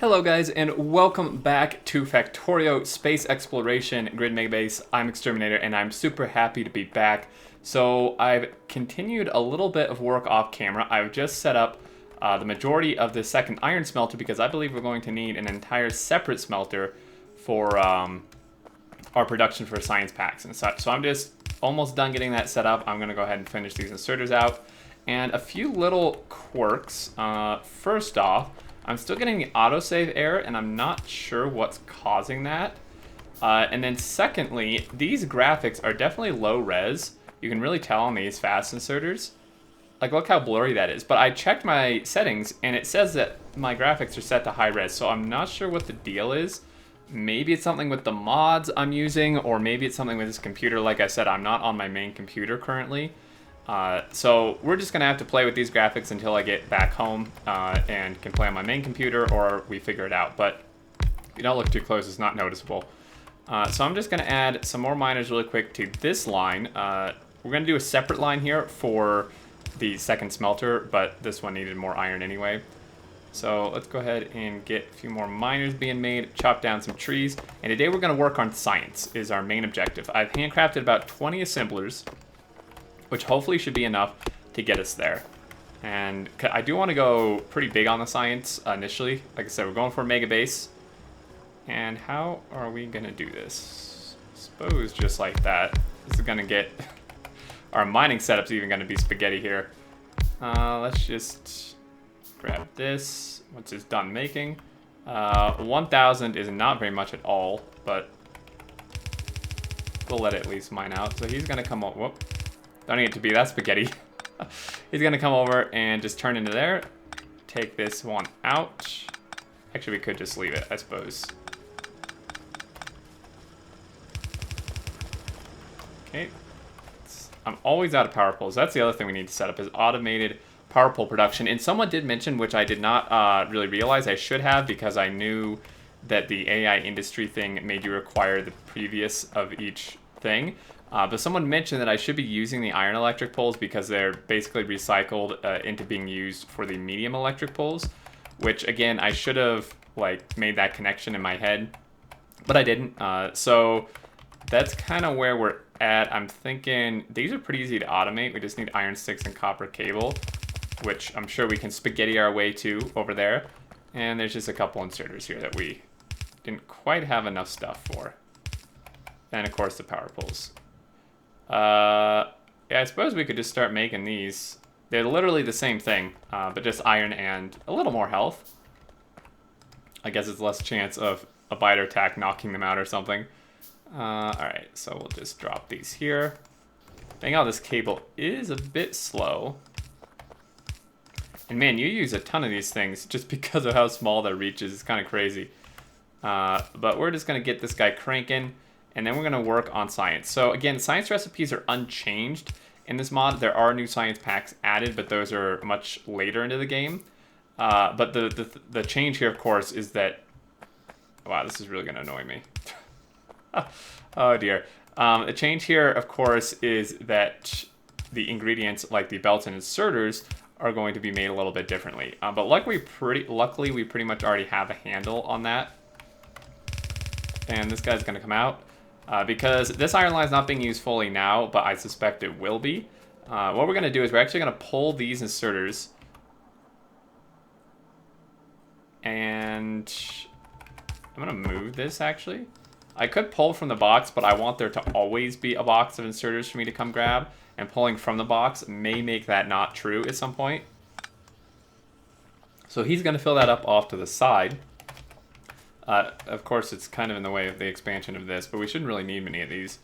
Hello guys, and welcome back to Factorio Space Exploration Grid Megabase. I'm Xterminator, and I'm super happy to be back. So I've continued a little bit of work off camera. I've just set up the majority of the second iron smelter because I believe we're going to need an entire separate smelter for our production for science packs and such. So I'm just almost done getting that set up. I'm going to go ahead and finish these inserters out. And a few little quirks. First off, I'm still getting the autosave error, and I'm not sure what's causing that. And then secondly, these graphics are definitely low res. You can really tell on these fast inserters. Like, look how blurry that is. But I checked my settings, and it says that my graphics are set to high res, so I'm not sure what the deal is. Maybe it's something with the mods I'm using, or maybe it's something with this computer. Like I said, I'm not on my main computer currently. So we're just going to have to play with these graphics until I get back home and can play on my main computer, or we figure it out. But if you don't look too close, it's not noticeable. So I'm just going to add some more miners really quick to this line. We're going to do a separate line here for the second smelter, but this one needed more iron anyway. So let's go ahead and get a few more miners being made, chop down some trees. And today we're going to work on science is our main objective. I've handcrafted about 20 assemblers, which hopefully should be enough to get us there. And I do want to go pretty big on the science initially. Like I said, we're going for Megabase. And how are we going to do this? I suppose just like that. This is going to get... Our mining setup's even going to be spaghetti here. Let's just grab this once it's done making. 1,000 is not very much at all, but we'll let it at least mine out. So he's going to come up... Whoop. Don't need it to be that spaghetti. He's going to come over and just turn into there. Take this one out. Actually, we could just leave it, I suppose. Okay. I'm always out of power poles. That's the other thing we need to set up is automated power pole production. And someone did mention, which I did not really realize I should have because I knew that the AI industry thing made you require the previous of each thing. But someone mentioned that I should be using the iron electric poles because they're basically recycled into being used for the medium electric poles, which again, I should have like made that connection in my head, but I didn't. So that's kind of where we're at. I'm thinking these are pretty easy to automate. We just need iron sticks and copper cable, which I'm sure we can spaghetti our way to over there. And there's just a couple inserters here that we didn't quite have enough stuff for. And of course the power poles. Yeah, I suppose we could just start making these. They're literally the same thing, but just iron and a little more health. I guess it's less chance of a biter attack knocking them out or something. Alright, so we'll just drop these here. Dang, how this cable is a bit slow. And man, you use a ton of these things just because of how small their reach is. It's kind of crazy. But we're just going to get this guy cranking. And then we're going to work on science. So again, science recipes are unchanged in this mod. There are new science packs added, but those are much later into the game. But the change here, of course, is that... Wow, this is really going to annoy me. Oh dear. The change here, of course, is that the ingredients, like the belts and inserters, are going to be made a little bit differently. But luckily, we pretty much already have a handle on that. And this guy's going to come out. Because this iron line is not being used fully now, but I suspect it will be. What we're going to do is we're actually going to pull these inserters. And I'm going to move this, actually. I could pull from the box, but I want there to always be a box of inserters for me to come grab. And pulling from the box may make that not true at some point. So he's going to fill that up off to the side. Of course, it's kind of in the way of the expansion of this, but we shouldn't really need many of these.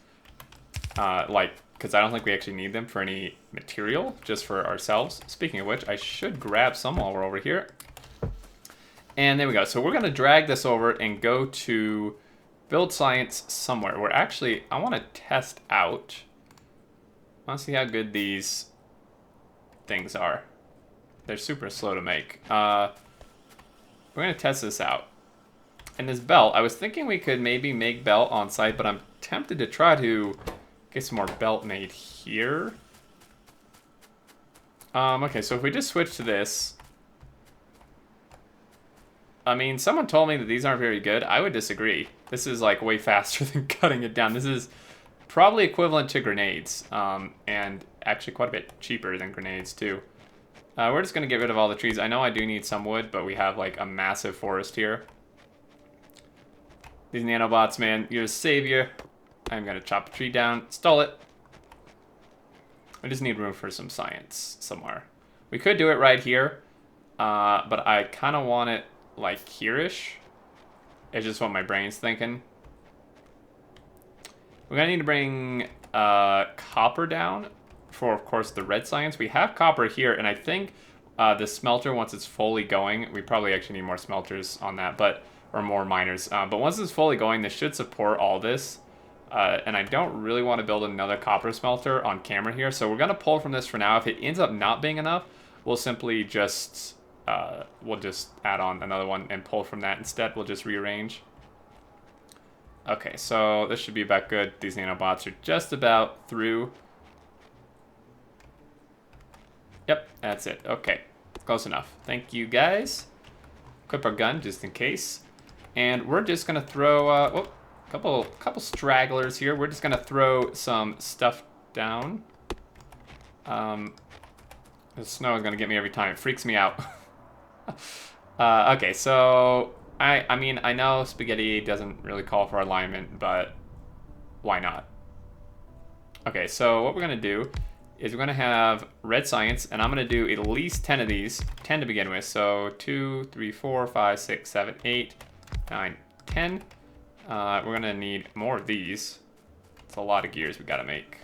Because I don't think we actually need them for any material, just for ourselves. Speaking of which, I should grab some while we're over here. And there we go. So we're going to drag this over and go to build science somewhere. Where actually, I want to test out. I want to see how good these things are. They're super slow to make. We're going to test this out. And this belt, I was thinking we could maybe make belt on site, but I'm tempted to try to get some more belt made here. Okay, so if we just switch to this, I mean, someone told me that these aren't very good. I would disagree. This is like way faster than cutting it down. This is probably equivalent to grenades, and actually quite a bit cheaper than grenades too. We're just gonna get rid of all the trees. I know I do need some wood, but we have like a massive forest here. These nanobots, man, you're a savior. I'm gonna chop a tree down. Stole it. I just need room for some science somewhere. We could do it right here, but I kind of want it like here-ish. It's just what my brain's thinking. We're gonna need to bring copper down for, of course, the red science. We have copper here, and I think the smelter, once it's fully going, we probably actually need more smelters on that, or more miners. But once it's fully going, this should support all this. And I don't really want to build another copper smelter on camera here, so we're gonna pull from this for now. If it ends up not being enough, we'll simply just add on another one and pull from that instead. We'll just rearrange. Okay, so this should be about good. These nanobots are just about through. Yep, that's it. Okay, close enough. Thank you, guys. Equip our gun just in case. And we're just gonna throw, a couple stragglers here. We're just gonna throw some stuff down. The snow is gonna get me every time. It freaks me out. Okay, so I mean, I know spaghetti doesn't really call for alignment, but why not? Okay, so what we're gonna do is we're gonna have red science, and I'm gonna do at least 10 of these, 10 to begin with. So 2, 3, 4, 5, 6, 7, 8, 9, 10. We're gonna need more of these. It's a lot of gears we gotta make.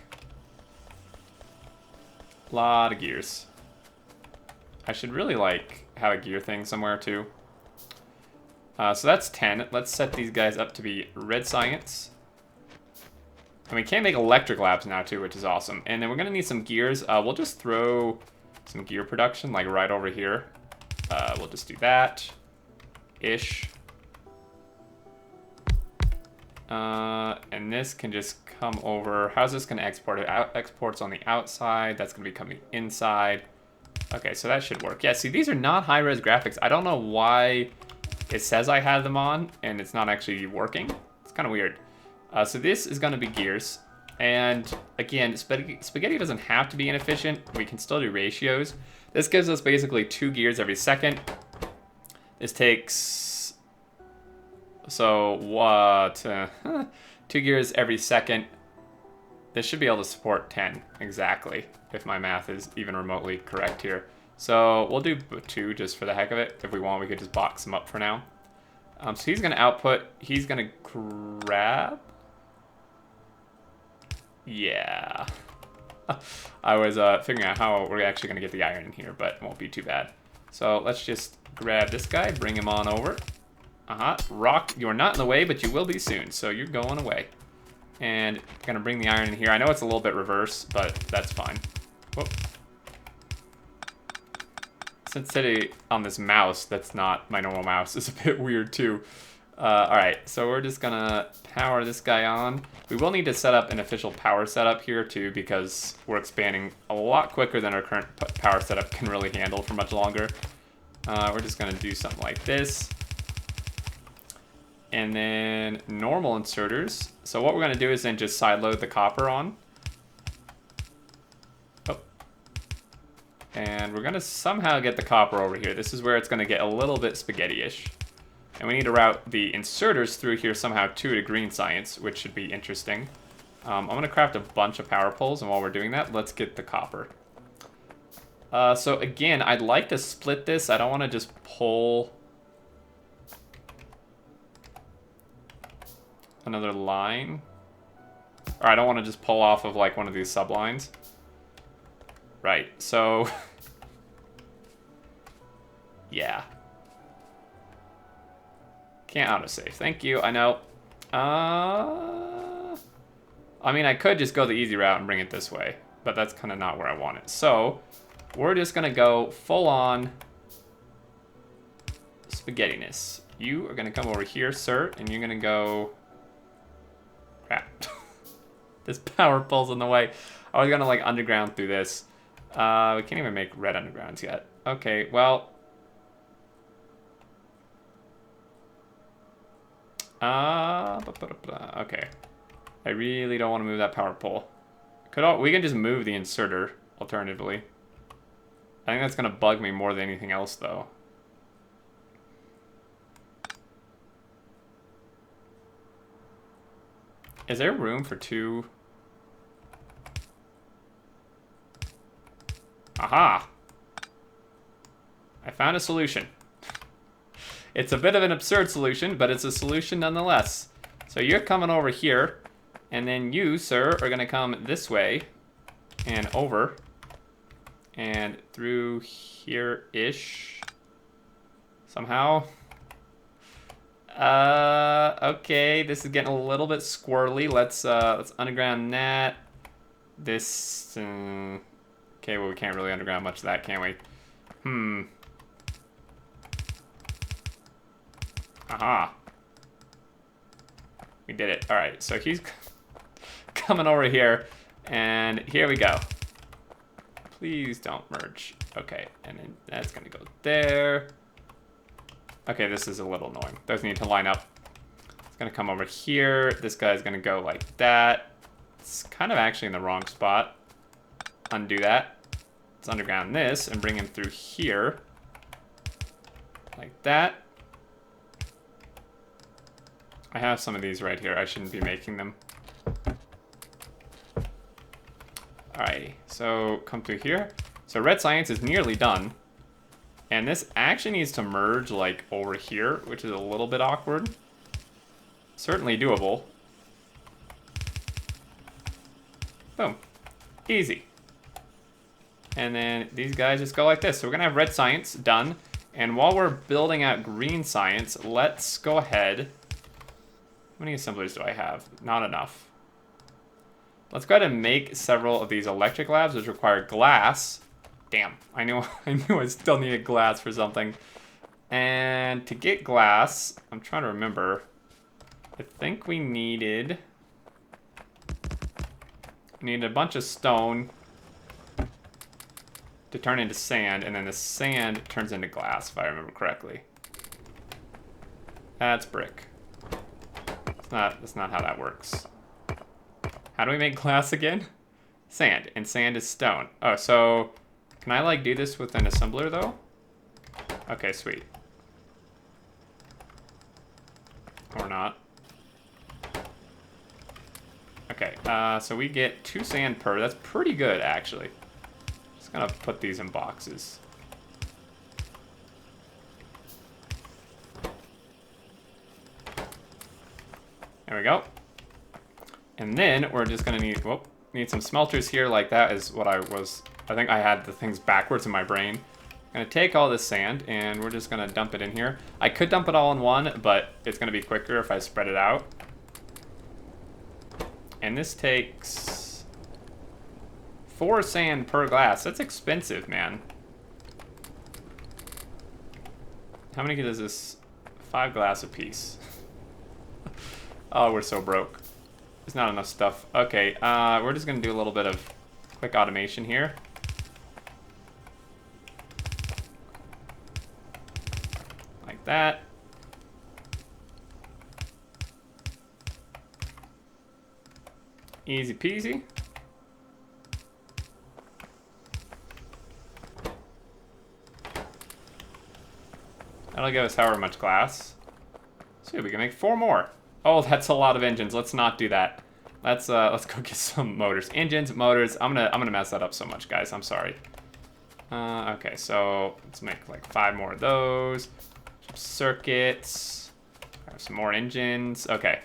A lot of gears. I should really like have a gear thing somewhere too. So that's 10. Let's set these guys up to be red science. And we can make electric labs now too, which is awesome. And then we're gonna need some gears. We'll just throw some gear production like right over here. We'll just do that. Ish. And this can just come over. How's this gonna export it? Exports on the outside. That's gonna be coming inside. Okay, so that should work. Yeah, see, these are not high-res graphics. I don't know why it says I had them on and it's not actually working. It's kind of weird. So this is gonna be gears. And again, spaghetti doesn't have to be inefficient. We can still do ratios. This gives us basically 2 gears every second. This takes, so what, 2 gears every second. This should be able to support 10 exactly, if my math is even remotely correct here. So we'll do 2 just for the heck of it. If we want, we could just box them up for now. So he's gonna output, he's gonna grab. Yeah. I was figuring out how we're actually gonna get the iron in here, but it won't be too bad. So let's just grab this guy, bring him on over. Rock, you are not in the way, but you will be soon, so you're going away. And gonna bring the iron in here. I know it's a little bit reverse, but that's fine. Whoop. Sensitivity on this mouse, that's not my normal mouse, is a bit weird too. Alright, so we're just gonna power this guy on. We will need to set up an official power setup here too, because we're expanding a lot quicker than our current power setup can really handle for much longer. We're just gonna do something like this. And then normal inserters. So what we're gonna do is then just sideload the copper on. Oh. And we're gonna somehow get the copper over here. This is where it's gonna get a little bit spaghetti-ish. And we need to route the inserters through here somehow to green science, which should be interesting. I'm gonna craft a bunch of power poles, and while we're doing that, let's get the copper. So again, I'd like to split this. I don't wanna just pull another line. Or I don't want to just pull off of like one of these sublines. Right, so yeah. Can't autosave. Thank you, I know. I mean, I could just go the easy route and bring it this way, but that's kind of not where I want it. So we're just gonna go full on spaghettiness. You are gonna come over here, sir, and you're gonna go. Crap. This power pole's in the way. I was gonna like underground through this. We can't even make red undergrounds yet. Okay, well. Okay. I really don't want to move that power pole. We can just move the inserter, alternatively. I think that's going to bug me more than anything else, though. Is there room for two? Aha! I found a solution. It's a bit of an absurd solution, but it's a solution nonetheless. So you're coming over here, and then you, sir, are gonna come this way, and over, and through here-ish, somehow. Okay, this is getting a little bit squirrely. Let's underground that. This, okay, well, we can't really underground much of that, can we? Aha. We did it. All right, so he's coming over here, and here we go. Please don't merge. Okay, and then that's gonna go there. Okay, this is a little annoying. Those need to line up. It's gonna come over here. This guy's gonna go like that. It's kind of actually in the wrong spot. Undo that. Let's underground this and bring him through here. Like that. I have some of these right here. I shouldn't be making them. Alrighty, so come through here. So red science is nearly done. And this actually needs to merge like over here, which is a little bit awkward. Certainly doable. Boom. Easy. And then these guys just go like this. So we're gonna have red science done. And while we're building out green science, let's go ahead. How many assemblers do I have? Not enough. Let's go ahead and make several of these electric labs, which require glass. Damn, I knew I still needed glass for something. And to get glass, I'm trying to remember. I think we needed a bunch of stone to turn into sand, and then the sand turns into glass, if I remember correctly. That's brick. That's not how that works. How do we make glass again? Sand, and sand is stone. Oh, so can I like do this with an assembler though? Okay, sweet. Or not. Okay, so we get 2 sand per. That's pretty good, actually. Just gonna put these in boxes. There we go. And then we're just gonna need some smelters here. Like that is what I think I had the things backwards in my brain. I'm gonna take all this sand and we're just gonna dump it in here. I could dump it all in one, but it's gonna be quicker if I spread it out. And this takes 4 sand per glass. That's expensive, man. How many does this? 5 glass a piece. Oh, we're so broke. There's not enough stuff. Okay, we're just gonna do a little bit of quick automation here. Like that. Easy peasy. That'll give us however much glass. So we can make 4 more. Oh, that's a lot of engines. Let's not do that. Let's go get some motors. Engines, motors. I'm gonna mess that up so much, guys. I'm sorry. Okay, so let's make like 5 more of those. Some circuits. Have some more engines. Okay.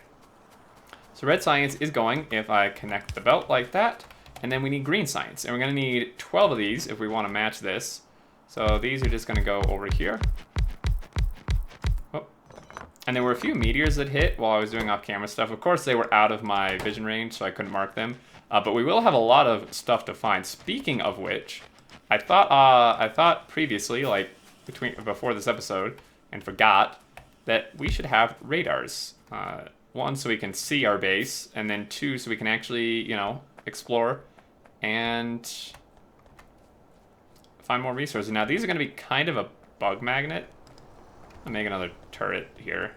So red science is going if I connect the belt like that. And then we need green science. And we're gonna need 12 of these if we want to match this. So these are just gonna go over here. And there were a few meteors that hit while I was doing off-camera stuff. Of course, they were out of my vision range, so I couldn't mark them. But we will have a lot of stuff to find. Speaking of which, I thought previously, like before this episode, and forgot that we should have radars. 1, so we can see our base, and then 2, so we can actually, explore and find more resources. Now, these are going to be kind of a bug magnet. I'll make another turret here.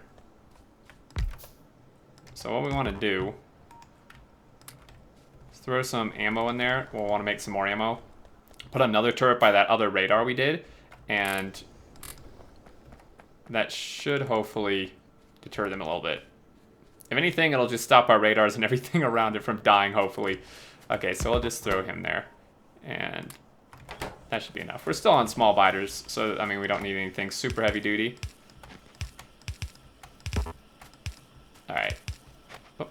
So what we want to do is throw some ammo in there. We'll want to make some more ammo. Put another turret by that other radar we did, and that should hopefully deter them a little bit. If anything, it'll just stop our radars and everything around it from dying, hopefully. Okay, so we'll just throw him there. And that should be enough. We're still on small biters, so, I mean, we don't need anything super heavy duty. Alright. Oh.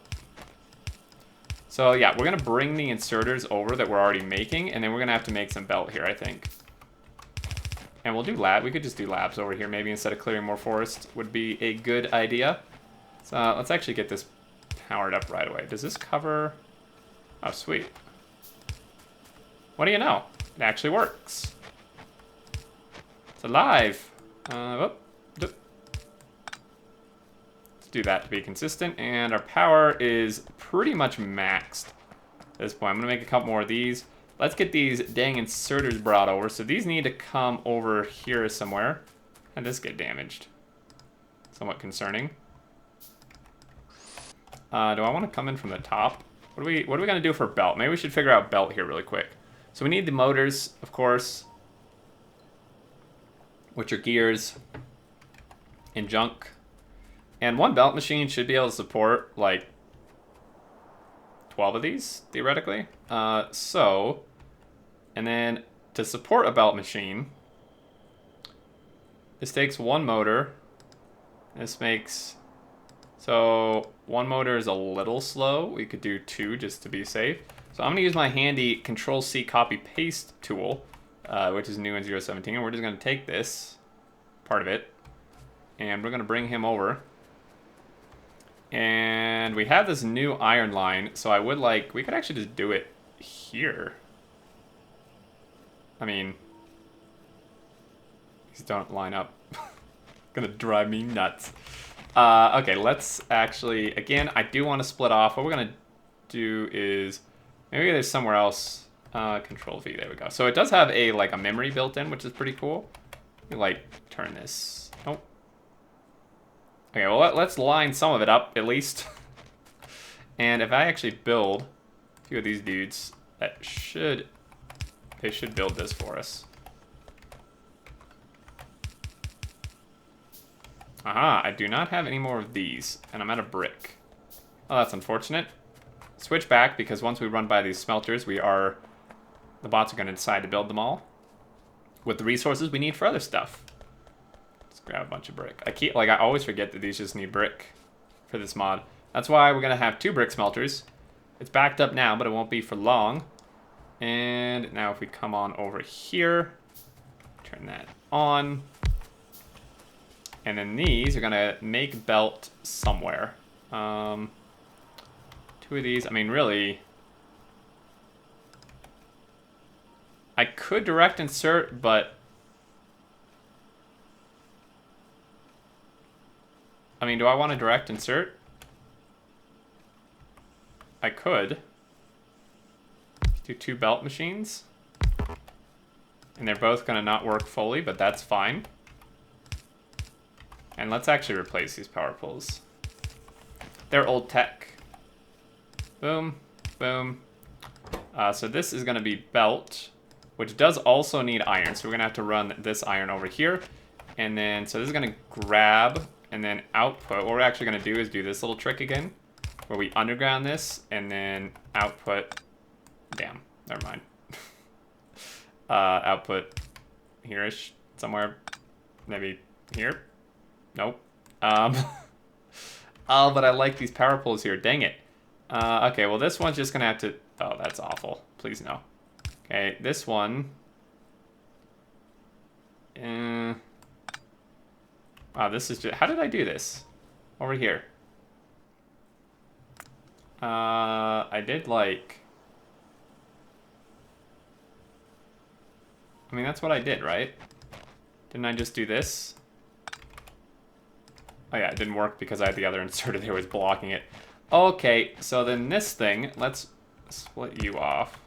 So, yeah, we're going to bring the inserters over that we're already making, and then we're going to have to make some belt here, I think. And we'll do lab. We could just do labs over here, maybe, instead of clearing more forest would be a good idea. So let's actually get this powered up right away. Does this cover... Oh, sweet. What do you know? It actually works. It's alive. Let's do that to be consistent. And our power is pretty much maxed at this point. I'm going to make a couple more of these. Let's get these dang inserters brought over. So these need to come over here somewhere. And this get damaged. Somewhat concerning. Do I want to come in from the top? What are we going to do for belt? Maybe we should figure out belt here really quick. So we need the motors, of course, which are gears and junk. And one belt machine should be able to support, like, 12 of these, theoretically. And then to support a belt machine, this takes one motor. This makes... So one motor is a little slow. We could do two just to be safe. So I'm going to use my handy Control-C copy-paste tool, which is new in 0.17. And we're just going to take this part of it, and we're going to bring him over. And we have this new iron line, so I would like... We could actually just do it here. I mean... These don't line up. Gonna drive me nuts. Okay, let's actually, again, I do want to split off. What we're going to do is, maybe there's somewhere else. Control V, there we go. So it does have a, like, a memory built in, which is pretty cool. You, like, turn this. Oh. Okay, well, let's line some of it up, at least. And if I actually build a few of these dudes, they should build this for us. Aha, I do not have any more of these, and I'm out of brick. Oh, that's unfortunate. Switch back, because once we run by these smelters, the bots are going to decide to build them all with the resources we need for other stuff. Let's grab a bunch of brick. I always forget that these just need brick for this mod. That's why we're going to have 2 brick smelters. It's backed up now, but it won't be for long. And now if we come on over here, turn that on. And then these are going to make belt somewhere. 2 of these, I mean, really, I could direct insert, but I mean, do I want to direct insert? I could. Do 2 belt machines. And they're both going to not work fully, but that's fine. And let's actually replace these power poles. They're old tech. Boom, boom. So this is going to be belt, which does also need iron. So we're going to have to run this iron over here. And then, so this is going to grab and then output. What we're actually going to do is do this little trick again, where we underground this and then output. Damn, never mind. Output here-ish, somewhere, maybe here. Nope. Oh, but I like these power poles here. Dang it. Okay, well, this one's just going to have to... Oh, that's awful. Please no. Okay, this one... Wow, this is just... How did I do this? Over here. I did, like... I mean, that's what I did, right? Didn't I just do this? Oh yeah, it didn't work because I had the other inserter there was blocking it. Okay, so then this thing, let's split you off.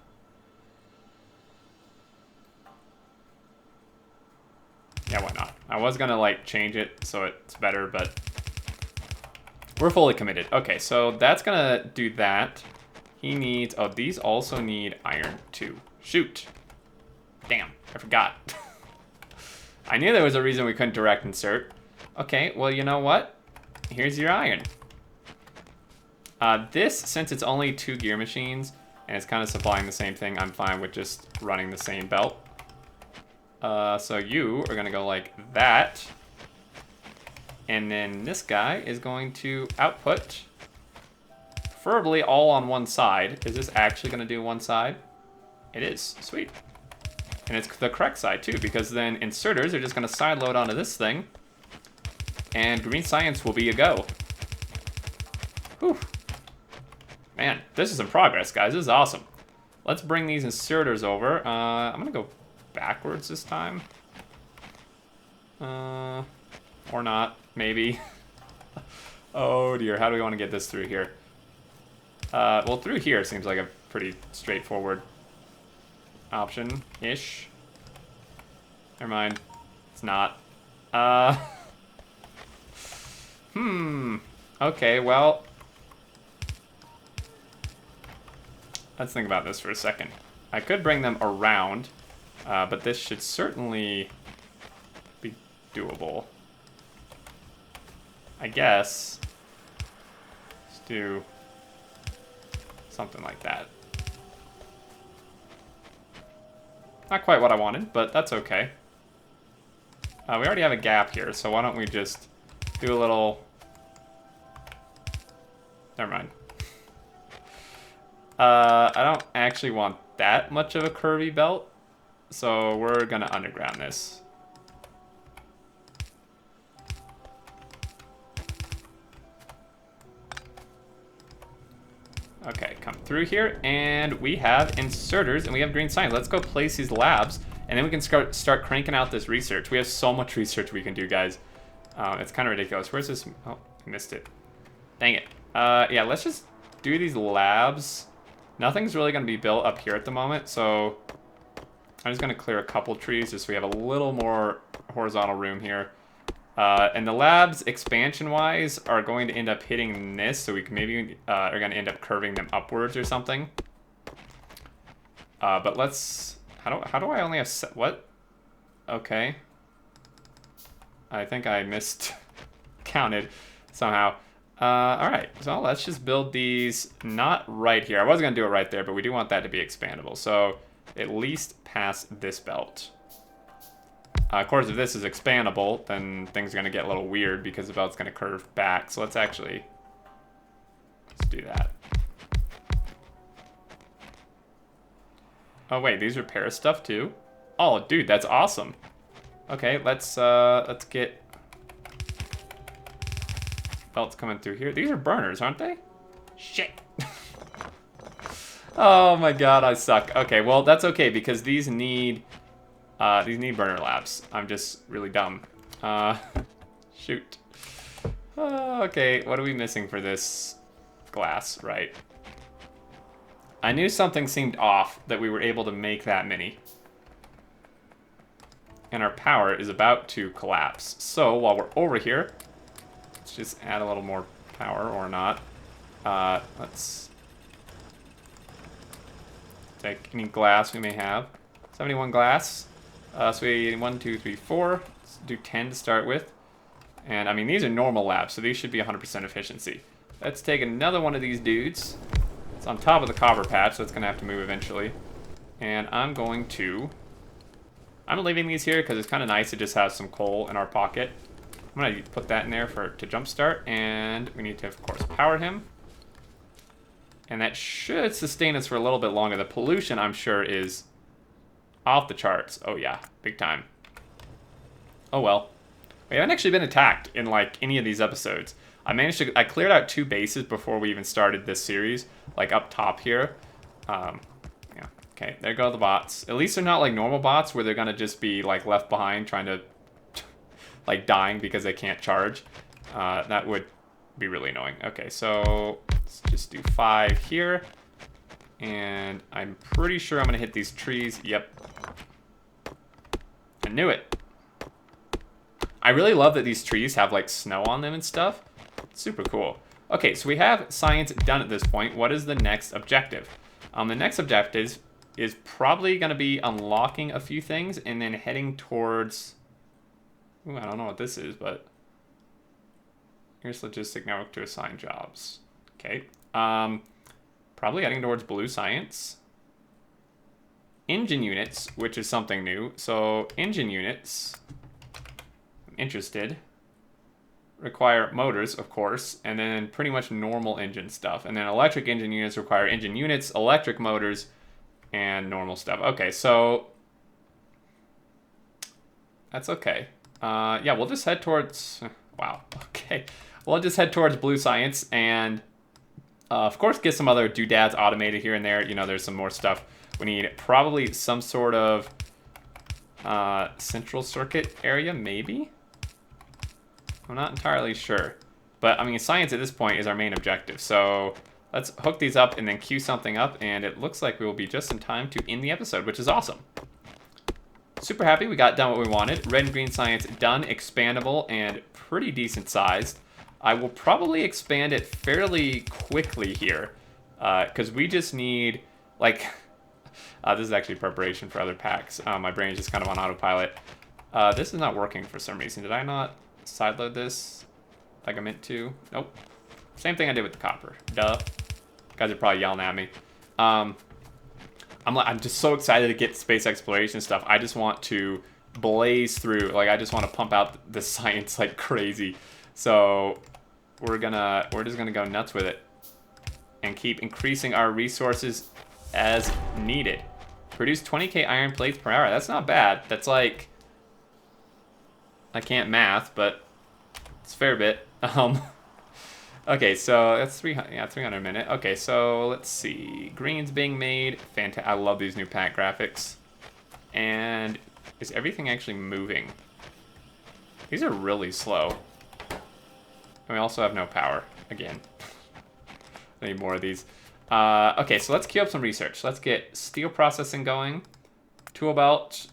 Yeah, why not? I was gonna, like, change it so it's better, but We're fully committed. Okay, so that's gonna do that. He needs... Oh, these also need iron, too. Shoot. Damn, I forgot. I knew there was a reason we couldn't direct insert. Okay, well, you know what? Here's your iron. This, since it's only 2 gear machines, and it's kind of supplying the same thing, I'm fine with just running the same belt. So you are going to go like that. And then this guy is going to output, preferably all on one side. Is this actually going to do one side? It is. Sweet. And it's the correct side, too, because then inserters are just going to side load onto this thing. And green science will be a go. Whew. Man, this is some progress, guys. This is awesome. Let's bring these inserters over. I'm going to go backwards this time. Or not, maybe. Oh, dear. How do we want to get this through here? Well, through here seems like a pretty straightforward option-ish. Never mind. It's not. Okay, well... Let's think about this for a second. I could bring them around, but this should certainly be doable. I guess. Let's do something like that. Not quite what I wanted, but that's okay. We already have a gap here, so why don't we just do a little... Never mind. I don't actually want that much of a curvy belt, so we're gonna underground this. Okay, come through here, and we have inserters, and we have green science. Let's go place these labs, and then we can start cranking out this research. We have so much research we can do, guys. It's kind of ridiculous. Where's this? Oh, I missed it. Dang it. Yeah, let's just do these labs. Nothing's really going to be built up here at the moment, so I'm just going to clear a couple trees just so we have a little more horizontal room here. And the labs, expansion-wise, are going to end up hitting this, so we can maybe are going to end up curving them upwards or something. But let's... How do I only have... What? Okay. I think I counted somehow. Alright, so let's just build these not right here. I was going to do it right there, but we do want that to be expandable. So at least past this belt. Of course, if this is expandable, then things are going to get a little weird because the belt's going to curve back. So let's do that. Oh wait, these repair stuff too? Oh, dude, that's awesome. Okay, let's get belts coming through here. These are burners, aren't they? Shit. Oh my god, I suck. Okay, well that's okay because these need burner labs. I'm just really dumb. Shoot. Okay, what are we missing for this glass? Right. I knew something seemed off that we were able to make that many. And our power is about to collapse. So while we're over here, let's just add a little more power or not. Let's take any glass we may have. 71 glass. So we need 1, 2, 3, 4. Let's do 10 to start with. And I mean, these are normal labs, so these should be 100% efficiency. Let's take another one of these dudes. It's on top of the copper patch, so it's going to have to move eventually. And I'm leaving these here because it's kind of nice to just have some coal in our pocket. I'm going to put that in there to jumpstart, and we need to, of course, power him. And that should sustain us for a little bit longer. The pollution, I'm sure, is off the charts. Oh, yeah. Big time. Oh, well. We haven't actually been attacked in, like, any of these episodes. I cleared out 2 bases before we even started this series, like, up top here. Yeah. Okay, there go the bots. At least they're not like normal bots where they're going to just be, like, left behind trying to, like, dying because they can't charge. That would be really annoying. Okay, so let's just do 5 here. And I'm pretty sure I'm going to hit these trees. Yep. I knew it. I really love that these trees have, like, snow on them and stuff. Super cool. Okay, so we have science done at this point. What is the next objective? The next objective is probably going to be unlocking a few things and then heading towards... Ooh, I don't know what this is, but... Here's logistic network to assign jobs. Okay. Probably heading towards blue science. Engine units, which is something new. So engine units, I'm interested, require motors, of course, and then pretty much normal engine stuff. And then electric engine units require engine units, electric motors, and normal stuff. Okay, so that's okay. Yeah, we'll just head towards... Wow, okay. We'll just head towards blue science and, of course, get some other doodads automated here and there. You know, there's some more stuff. We need probably some sort of central circuit area, maybe? I'm not entirely sure. But, I mean, science at this point is our main objective. So let's hook these up and then queue something up. And it looks like we will be just in time to end the episode, which is awesome. Super happy we got done what we wanted. Red and green science done, expandable, and pretty decent sized. I will probably expand it fairly quickly here. Because we just need, like... this is actually preparation for other packs. My brain is just kind of on autopilot. This is not working for some reason. Did I not sideload this like I meant to? Nope. Same thing I did with the copper. Duh. You guys are probably yelling at me. I'm just so excited to get space exploration stuff. I just want to blaze through. Like, I just want to pump out the science like crazy. So we're just gonna go nuts with it and keep increasing our resources as needed. Produce 20k iron plates per hour. That's not bad. That's like, I can't math, but it's a fair bit. Okay, so that's 300. Yeah, 300 a minute. Okay, so let's see. Green's being made. Fantastic. I love these new pack graphics. And is everything actually moving? These are really slow. And we also have no power again. I need more of these. Okay, so let's queue up some research. Let's get steel processing going. Tool belt,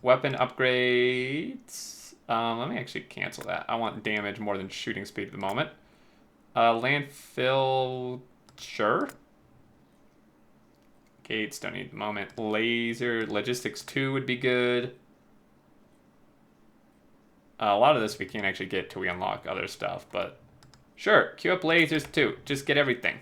weapon upgrades. Let me actually cancel that. I want damage more than shooting speed at the moment. Landfill, sure. Gates, don't need at the moment. Laser, logistics 2 would be good. A lot of this we can't actually get till we unlock other stuff, but sure, queue up lasers too. Just get everything.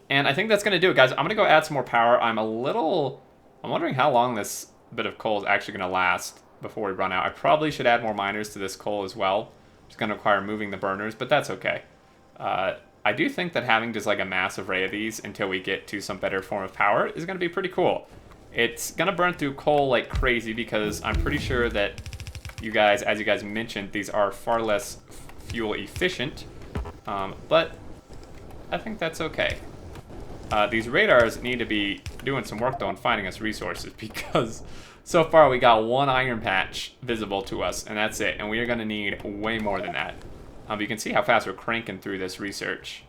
And I think that's going to do it, guys. I'm going to go add some more power. I'm wondering how long this bit of coal is actually going to last before we run out. I probably should add more miners to this coal as well. It's going to require moving the burners, but that's okay. I do think that having just like a massive array of these until we get to some better form of power is going to be pretty cool. It's going to burn through coal like crazy because I'm pretty sure that you guys, as you guys mentioned, these are far less fuel efficient, but I think that's okay. These radars need to be doing some work, though, and finding us resources, because so far we got one iron patch visible to us, and that's it. And we are going to need way more than that. You can see how fast we're cranking through this research.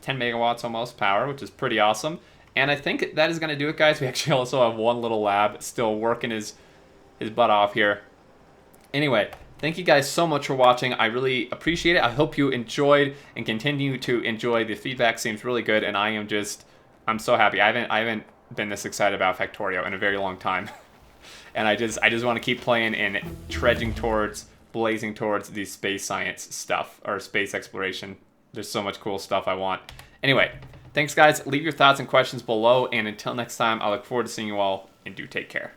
10 megawatts almost power, which is pretty awesome. And I think that is going to do it, guys. We actually also have one little lab still working his butt off here. Anyway, thank you guys so much for watching. I really appreciate it. I hope you enjoyed and continue to enjoy. The feedback seems really good, and I'm so happy. I haven't been this excited about Factorio in a very long time. And I just want to keep playing and blazing towards the space science stuff, or space exploration. There's so much cool stuff I want. Anyway, thanks guys. Leave your thoughts and questions below, and until next time, I look forward to seeing you all, and do take care.